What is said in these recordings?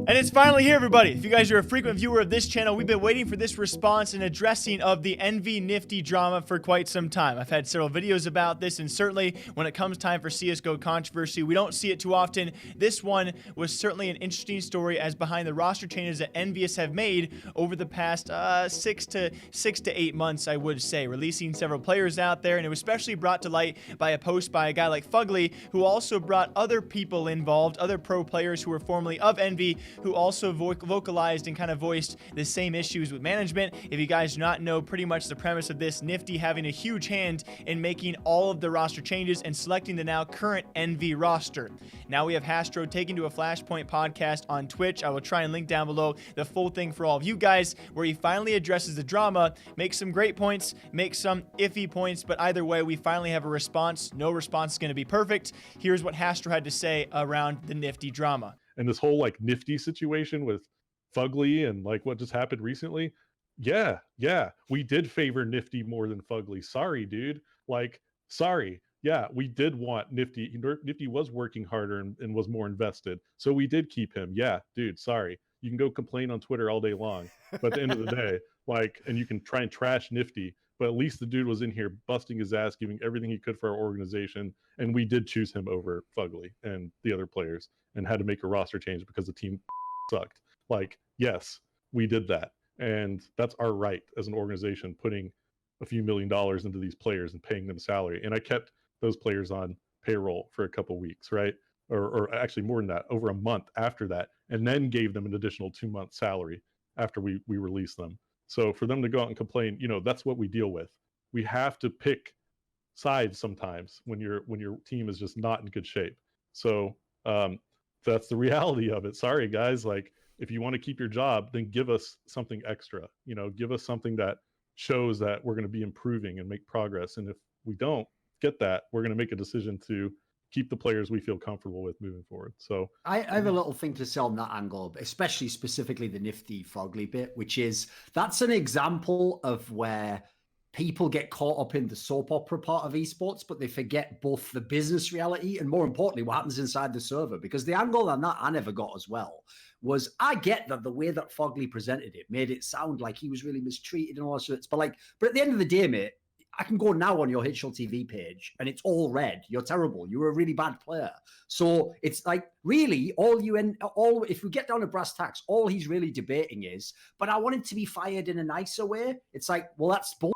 And it's finally here, everybody. If you guys are a frequent viewer of this channel, we've been waiting for this response and addressing of the Envy Nifty drama for quite some time. I've had several videos about this, and certainly when it comes time for CSGO controversy, we don't see it too often. This one was certainly an interesting story as behind the roster changes that Envious have made over the past 6 to 8 months, I would say, releasing several players out there, and it was especially brought to light by a post by a guy like Fugly, who also brought other people involved, other pro players who were formerly of Envy, who also vocalized and kind of voiced the same issues with management. If you guys do not know pretty much the premise of this, Nifty having a huge hand in making all of the roster changes and selecting the now current Envy roster. Now we have Hastro taken to a Flashpoint podcast on Twitch. I will try and link down below the full thing for all of you guys, where he finally addresses the drama, makes some great points, makes some iffy points, but either way, we finally have a response. No response is going to be perfect. Here's what Hastro had to say around the Nifty drama. And this whole like Nifty situation with Fugly and like what just happened recently. Yeah, we did favor Nifty more than Fugly. Sorry, dude. Like, sorry. Yeah, we did want Nifty. Nifty was working harder and was more invested. So we did keep him. Yeah, dude, sorry. You can go complain on Twitter all day long. But at the end of the day, like, and you can try and trash Nifty, but at least the dude was in here busting his ass, giving everything he could for our organization. And we did choose him over Fugly and the other players, and had to make a roster change because the team sucked. Like, yes, we did that. And that's our right as an organization, putting a few $1 million into these players and paying them salary. And I kept those players on payroll for a couple weeks, right? Or actually more than that, over a month after that, and then gave them an additional 2 months salary after we released them. So for them to go out and complain, you know, that's what we deal with. We have to pick sides sometimes when your team is just not in good shape. So that's the reality of it. Sorry, guys. Like, if you want to keep your job, then give us something extra. You know, give us something that shows that we're going to be improving and make progress. And if we don't get that, we're going to make a decision to keep the players we feel comfortable with moving forward. So I have a little thing to say on that angle, especially specifically the Nifty Fugly bit, which is that's an example of where people get caught up in the soap opera part of esports, but they forget both the business reality and, more importantly, what happens inside the server. Because the angle on that I never got as well was, I get that the way that Fugly presented it made it sound like he was really mistreated and all that sorts. But at the end of the day, mate, I can go now on your HLTV page and it's all red. You're terrible. You're a really bad player. So it's like, really, if we get down to brass tacks, all he's really debating is, but I want him to be fired in a nicer way. It's like, well, that's bull.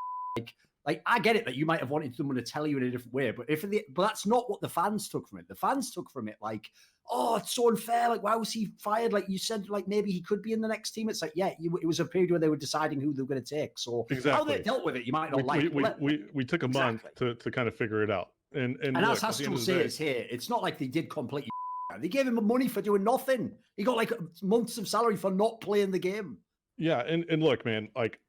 Like, I get it that you might have wanted someone to tell you in a different way, but but that's not what the fans took from it. The fans took from it like, oh, it's so unfair. Like, why was he fired? Like you said, like maybe he could be in the next team. It's like, yeah, it was a period where they were deciding who they were going to take. So exactly. How they dealt with it, you might not like. We took a month to kind of figure it out. And as Hastro says here, it's not like they did completely. They gave him money for doing nothing. He got like months of salary for not playing the game. Yeah, and look, man, like,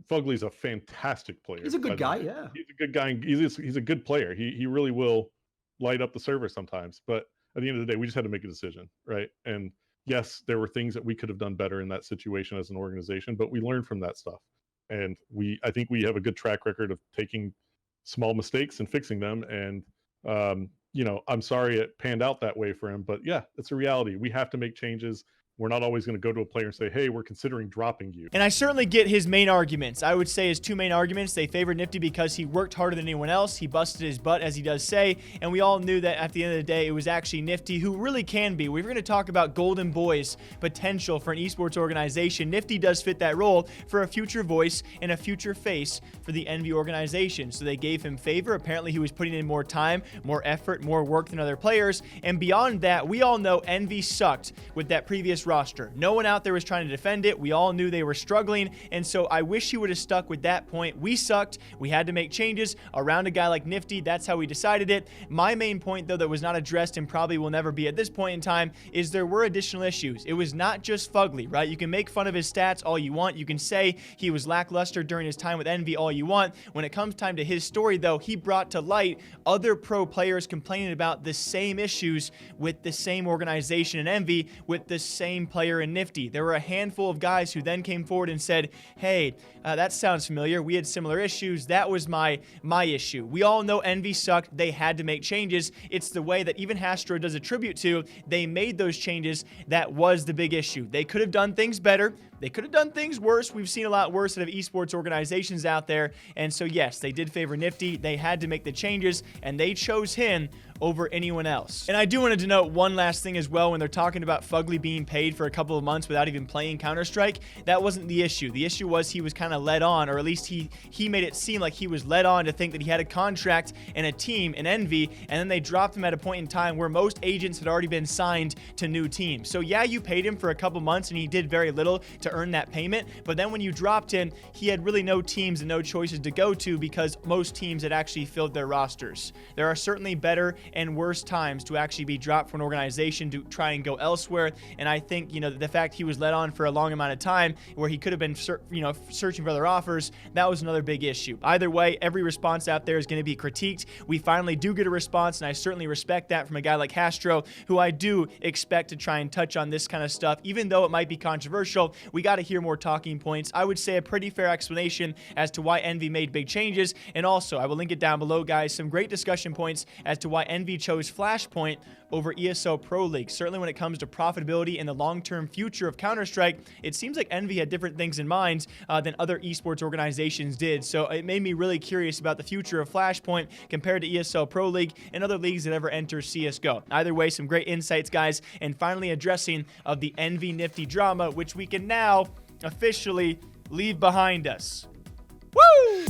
Fugly's a fantastic player. He's a good guy, yeah. He's a good guy. He's a good player. He really will light up the server sometimes. But at the end of the day, we just had to make a decision, right? And yes, there were things that we could have done better in that situation as an organization, but we learned from that stuff. And I think we have a good track record of taking small mistakes and fixing them. And you know, I'm sorry it panned out that way for him, but yeah, it's a reality. We have to make changes. We're not always going to go to a player and say, hey, we're considering dropping you. And I certainly get his main arguments. I would say his two main arguments: they favored Nifty because he worked harder than anyone else. He busted his butt, as he does say. And we all knew that at the end of the day, it was actually Nifty who really can be. We're going to talk about Golden Boy's potential for an esports organization. Nifty does fit that role for a future voice and a future face for the Envy organization. So they gave him favor. Apparently, he was putting in more time, more effort, more work than other players. And beyond that, we all know Envy sucked with that previous roster. No one out there was trying to defend it. We all knew they were struggling, and so I wish he would have stuck with that point. We sucked. We had to make changes around a guy like Nifty. That's how we decided it. My main point, though, that was not addressed and probably will never be at this point in time, is there were additional issues. It was not just Fugly, right? You can make fun of his stats all you want. You can say he was lackluster during his time with Envy all you want. When it comes time to his story, though, he brought to light other pro players complaining about the same issues with the same organization in Envy, with the same player in Nifty. There were a handful of guys who then came forward and said, hey, that sounds familiar. We had similar issues. That was my issue. We all know Envy sucked. They had to make changes. It's the way that even Hastro does a tribute to. They made those changes. That was the big issue. They could have done things better. They could have done things worse. We've seen a lot worse out of esports organizations out there. And so, yes, they did favor Nifty. They had to make the changes, and they chose him over anyone else. And I do want to denote one last thing as well. When they're talking about Fugly being paid for a couple of months without even playing Counter-Strike, that wasn't the issue. The issue was he was kind of led on, or at least he made it seem like he was led on to think that he had a contract and a team in Envy, and then they dropped him at a point in time where most agents had already been signed to new teams. So yeah, you paid him for a couple months and he did very little to earn that payment, but then when you dropped him, he had really no teams and no choices to go to because most teams had actually filled their rosters. There are certainly better and worse times to actually be dropped from an organization to try and go elsewhere, and I think, you know, the fact he was let on for a long amount of time where he could have been, you know, searching for other offers, that was another big issue. Either way, every response out there is going to be critiqued. We finally do get a response, and I certainly respect that from a guy like Hastro, who I do expect to try and touch on this kind of stuff. Even though it might be controversial, we got to hear more talking points. I would say a pretty fair explanation as to why Envy made big changes, and also I will link it down below, guys, some great discussion points as to why Envy chose Flashpoint over ESO Pro League. Certainly when it comes to profitability and the long-term future of Counter-Strike, it seems like Envy had different things in mind than other esports organizations did. So it made me really curious about the future of Flashpoint compared to ESO Pro League and other leagues that ever enter CSGO. Either way, some great insights, guys, and finally addressing of the Envy Nifty drama, which we can now officially leave behind us. Woo!